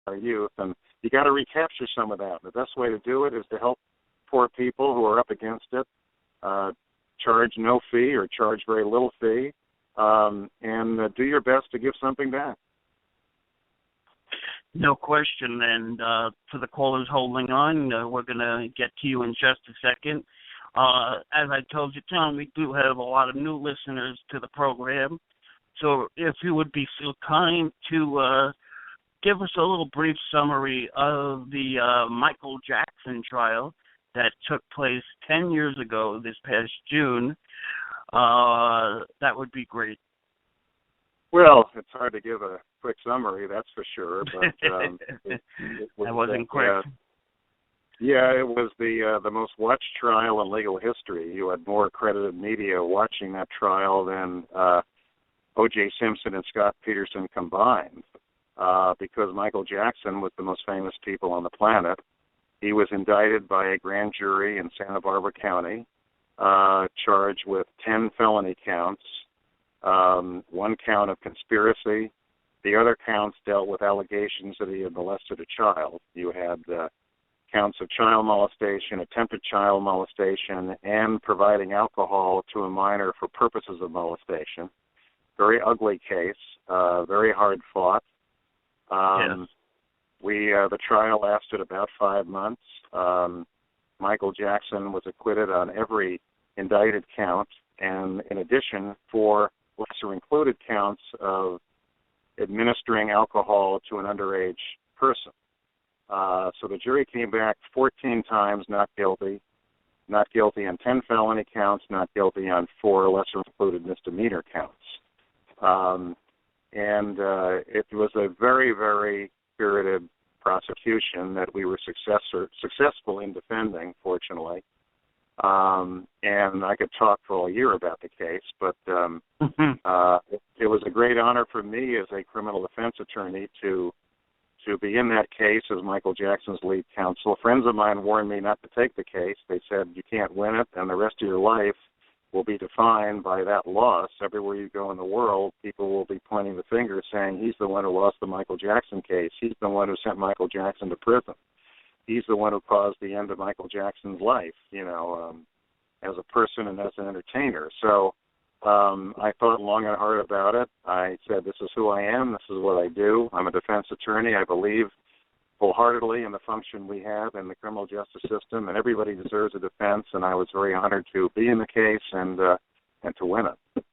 our youth, and you got to recapture some of that. The best way to do it is to help poor people who are up against it, charge no fee or charge very little fee, and do your best to give something back. No question. And for the callers holding on, we're going to get to you in just a second. As I told you, Tom, we do have a lot of new listeners to the program. So if you would be so kind to give us a little brief summary of the Michael Jackson trial that took place 10 years ago this past June, that would be great. Well, it's hard to give a quick summary, that's for sure. But that wasn't quick. Yeah, it was the most watched trial in legal history. You had more accredited media watching that trial than O.J. Simpson and Scott Peterson combined, because Michael Jackson was the most famous people on the planet. He was indicted by a grand jury in Santa Barbara County, charged with 10 felony counts, one count of conspiracy. The other counts dealt with allegations that he had molested a child. You had counts of child molestation, attempted child molestation, and providing alcohol to a minor for purposes of molestation. Very ugly case, very hard fought. Yes. The trial lasted about 5 months. Michael Jackson was acquitted on every indicted count, and in addition, 4 lesser included counts of administering alcohol to an underage person. So the jury came back 14 times not guilty on 10 felony counts, not guilty on 4 lesser included misdemeanor counts. And it was a very, very spirited prosecution that we were successful in defending, fortunately. And I could talk for all year about the case, but it was a great honor for me as a criminal defense attorney to be in that case as Michael Jackson's lead counsel. Friends of mine warned me not to take the case. They said, you can't win it, and the rest of your life will be defined by that loss. Everywhere you go in the world, people will be pointing the finger saying, he's the one who lost the Michael Jackson case. He's the one who sent Michael Jackson to prison. He's the one who caused the end of Michael Jackson's life, as a person and as an entertainer. So I thought long and hard about it. I said, this is who I am. This is what I do. I'm a defense attorney. I believe wholeheartedly in the function we have in the criminal justice system, and everybody deserves a defense, and I was very honored to be in the case and to win it.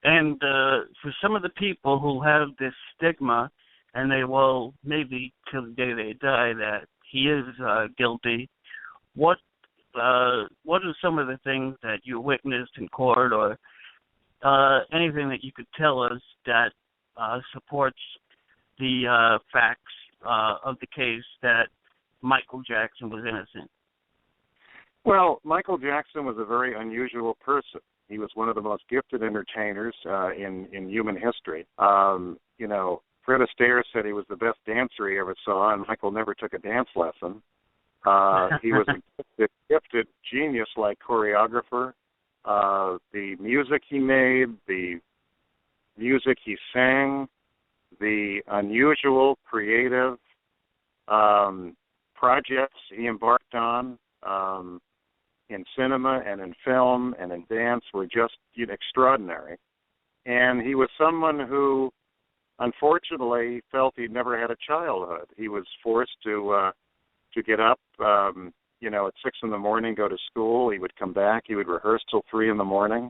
And for some of the people who have this stigma, and they will maybe till the day they die that he is guilty, what are some of the things that you witnessed in court, or anything that you could tell us that supports the facts of the case that Michael Jackson was innocent? Well, Michael Jackson was a very unusual person. He was one of the most gifted entertainers in human history. Fred Astaire said he was the best dancer he ever saw, and Michael never took a dance lesson. He was a gifted genius-like choreographer. The music he made, the music he sang, the unusual, creative projects he embarked on in cinema and in film and in dance were just extraordinary. And he was someone who, unfortunately, felt he'd never had a childhood. He was forced to get up, at 6 in the morning, go to school. He would come back. He would rehearse till 3 in the morning.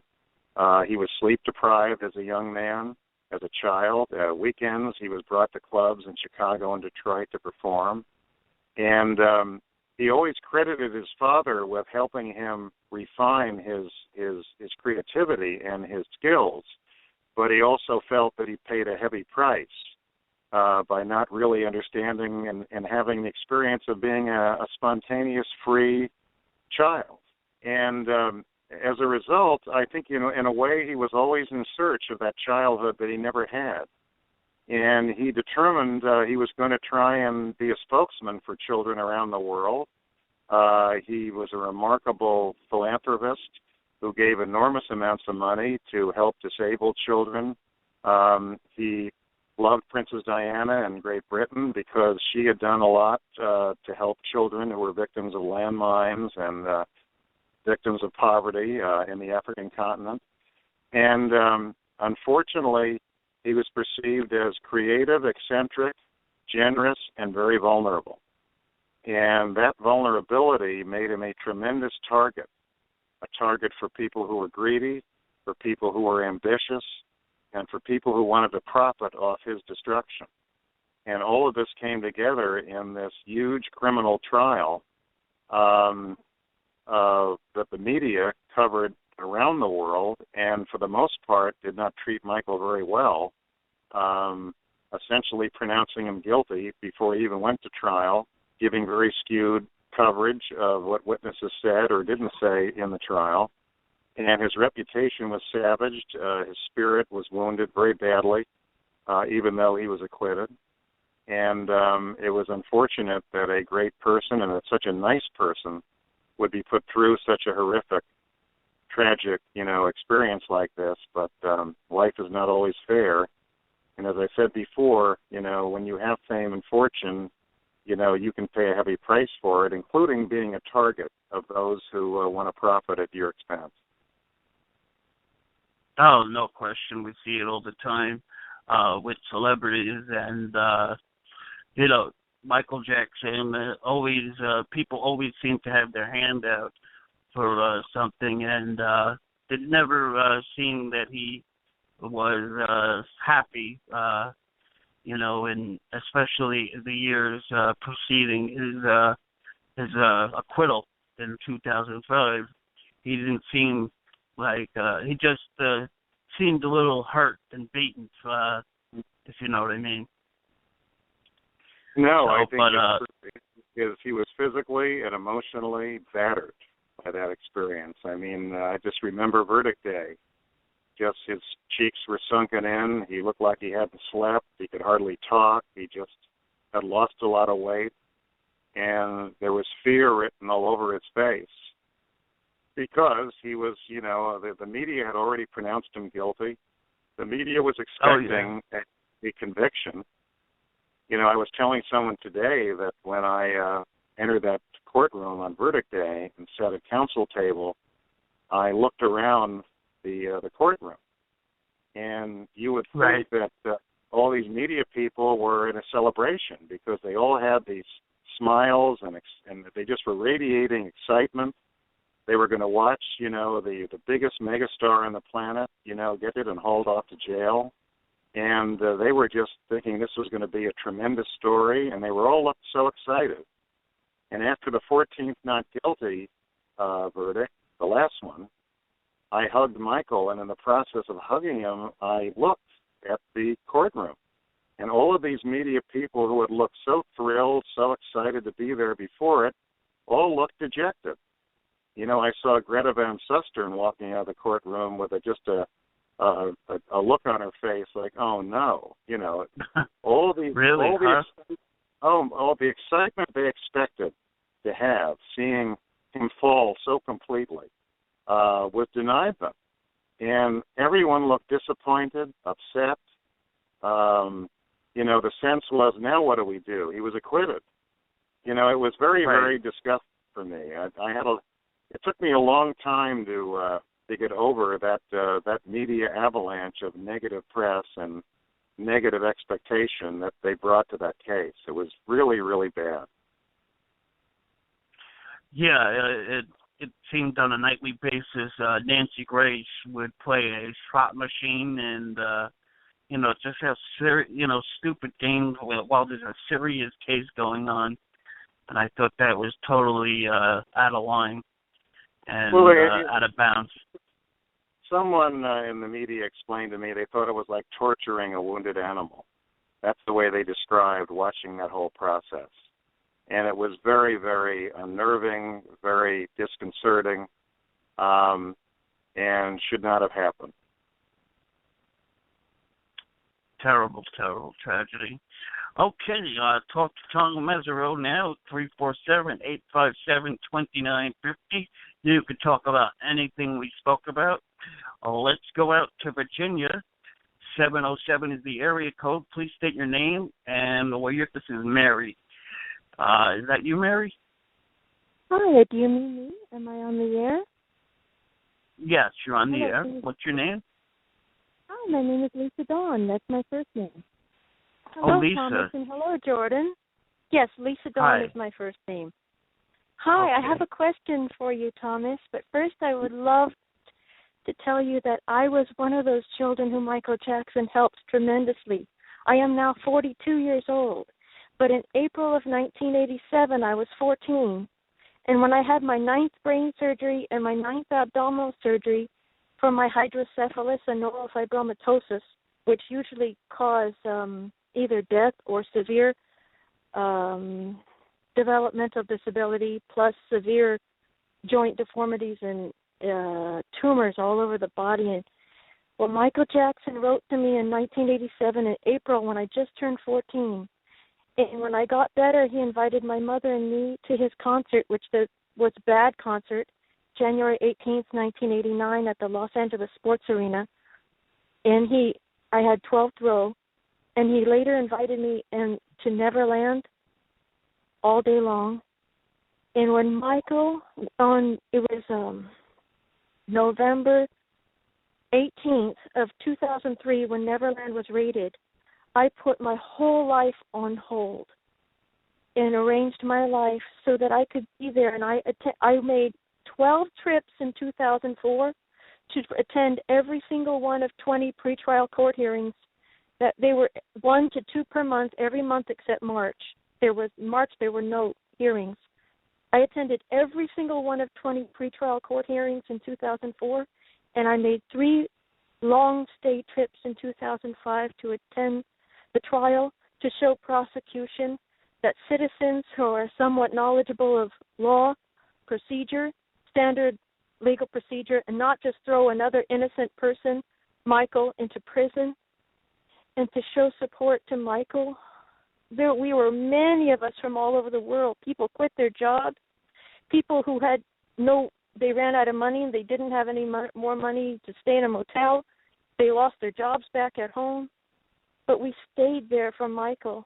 He was sleep deprived as a young man, as a child. Weekends, he was brought to clubs in Chicago and Detroit to perform. And he always credited his father with helping him refine his creativity and his skills. But he also felt that he paid a heavy price by not really understanding and having the experience of being a spontaneous, free child. And as a result, I think, in a way, he was always in search of that childhood that he never had. And he determined he was going to try and be a spokesman for children around the world. He was a remarkable philanthropist who gave enormous amounts of money to help disabled children. He loved Princess Diana in Great Britain because she had done a lot to help children who were victims of landmines and victims of poverty in the African continent. And unfortunately, he was perceived as creative, eccentric, generous, and very vulnerable. And that vulnerability made him a tremendous target, a target for people who were greedy, for people who were ambitious, and for people who wanted to profit off his destruction. And all of this came together in this huge criminal trial that the media covered around the world, and for the most part did not treat Michael very well, essentially pronouncing him guilty before he even went to trial, giving very skewed coverage of what witnesses said or didn't say in the trial. And his reputation was savaged. His spirit was wounded very badly, even though he was acquitted. And it was unfortunate that a great person and such a nice person would be put through such a horrific, tragic, experience like this. But life is not always fair. And as I said before, when you have fame and fortune, you can pay a heavy price for it, including being a target of those who want to profit at your expense. Oh, no question. We see it all the time with celebrities, and Michael Jackson. People always seem to have their hand out for something, and it never seemed that he was happy. And especially the years preceding his acquittal in 2005, he didn't seem like he just seemed a little hurt and beaten, if you know what I mean. No, I think he was physically and emotionally battered by that experience. I mean, I just remember verdict day. Just his cheeks were sunken in. He looked like he hadn't slept. He could hardly talk. He just had lost a lot of weight. And there was fear written all over his face because he was, the media had already pronounced him guilty. The media was expecting a conviction. I was telling someone today that when I entered that courtroom on verdict day and sat at counsel table, I looked around the courtroom, and you would think that all these media people were in a celebration because they all had these smiles and they just were radiating excitement. They were going to watch, the biggest megastar on the planet, get it and hauled off to jail. And they were just thinking this was going to be a tremendous story, and they were all so excited. And after the 14th not guilty verdict, the last one, I hugged Michael, and in the process of hugging him, I looked at the courtroom. And all of these media people who had looked so thrilled, so excited to be there before it, all looked dejected. I saw Greta Van Susteren walking out of the courtroom with just a look on her face like, oh no, all the really, all the excitement they expected to have, seeing him fall so completely, was denied them, and everyone looked disappointed, upset. The sense was, now what do we do? He was acquitted. It was very, very disgusting for me. It took me a long time to get over that media avalanche of negative press and negative expectation that they brought to that case. It was really, really bad. Yeah, it seemed on a nightly basis Nancy Grace would play a slot machine and just have stupid games while there's a serious case going on, and I thought that was totally out of line and out of bounds. Someone in the media explained to me they thought it was like torturing a wounded animal. That's the way they described watching that whole process. And it was very, very unnerving, very disconcerting, and should not have happened. Terrible, terrible tragedy. Okay, talk to Tom Mesereau now, 347-857-2950. You could talk about anything we spoke about. Let's go out to Virginia. 707 is the area code. Please state your name and this is Mary. Is that you, Mary? Hi, do you mean me? Am I on the air? Yes, you're on the air. What's your name? Hi, my name is Lisa Dawn. That's my first name. Hello, Lisa. Thomas, and hello, Jordan. Yes, Lisa Dawn is my first name. Hi, I have a question for you, Thomas, but first I would love to tell you that I was one of those children who Michael Jackson helped tremendously. I am now 42 years old, but in April of 1987 I was 14, and when I had my 9th brain surgery and my 9th abdominal surgery for my hydrocephalus and neurofibromatosis, which usually cause either death or severe developmental disability plus severe joint deformities and tumors all over the body. And well, Michael Jackson wrote to me in 1987 in April when I just turned 14. And when I got better, he invited my mother and me to his concert, which was Bad Concert, January 18th, 1989 at the Los Angeles Sports Arena. And I had 12th row. And he later invited me to Neverland all day long. And when Michael, it was November 18th of 2003 when Neverland was raided, I put my whole life on hold and arranged my life so that I could be there. And I made 12 trips in 2004 to attend every single one of 20 pretrial court hearings. That they were 1 to 2 per month, every month except March. There were no hearings. I attended every single one of 20 pretrial court hearings in 2004, and I made 3 long stay trips in 2005 to attend the trial to show prosecution that citizens who are somewhat knowledgeable of law, procedure, standard legal procedure, and not just throw another innocent person, Michael, into prison, and to show support to Michael. We were many of us from all over the world. People quit their jobs. People who they ran out of money and they didn't have any more money to stay in a motel. They lost their jobs back at home. But we stayed there for Michael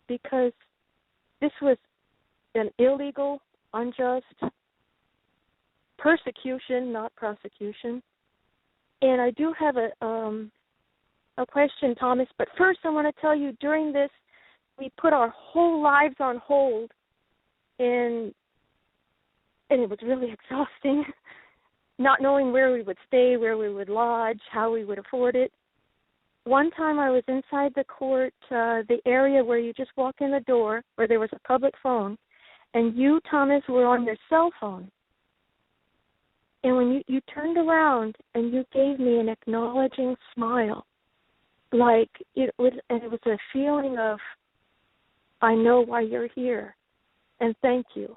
because this was an illegal, unjust persecution, not prosecution. And I do have a question, Thomas, but first I want to tell you, during this, we put our whole lives on hold, and it was really exhausting, not knowing where we would stay, where we would lodge, how we would afford it. One time I was inside the court, the area where you just walk in the door, where there was a public phone, and you, Thomas, were on your cell phone. And when you turned around and you gave me an acknowledging smile, like it was a feeling of, I know why you're here, and thank you.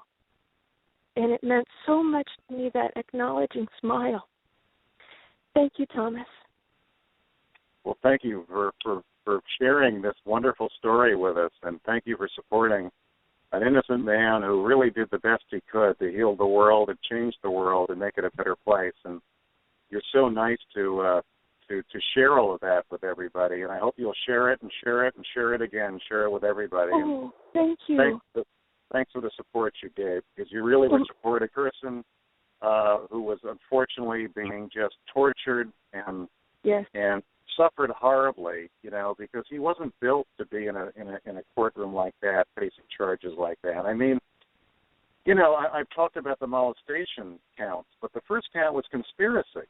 And it meant so much to me, that acknowledging smile. Thank you, Thomas. Well, thank you for sharing this wonderful story with us, and thank you for supporting an innocent man who really did the best he could to heal the world and change the world and make it a better place. And you're so nice to share all of that with everybody, and I hope you'll share it and share it and share it again, share it with everybody. Oh, thank you. Thanks for the support you gave, because you really would support a person who was unfortunately being just tortured and suffered horribly, because he wasn't built to be in a courtroom like that, facing charges like that. I mean, I've talked about the molestation counts, but the first count was conspiracy.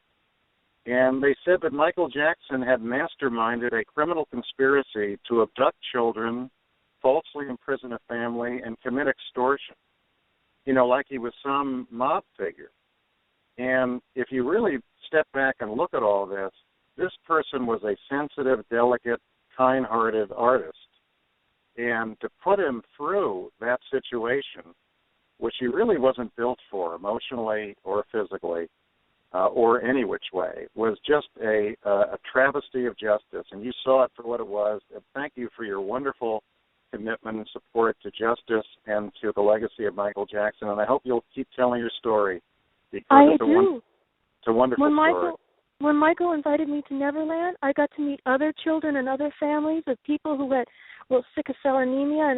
And they said that Michael Jackson had masterminded a criminal conspiracy to abduct children, falsely imprison a family, and commit extortion, like he was some mob figure. And if you really step back and look at all this person was a sensitive, delicate, kind-hearted artist. And to put him through that situation, which he really wasn't built for emotionally or physically, or any which way, was just a travesty of justice. And you saw it for what it was. And thank you for your wonderful commitment and support to justice and to the legacy of Michael Jackson. And I hope you'll keep telling your story, because it's a wonderful story. when Michael invited me to Neverland, I got to meet other children and other families of people who had sickle cell anemia and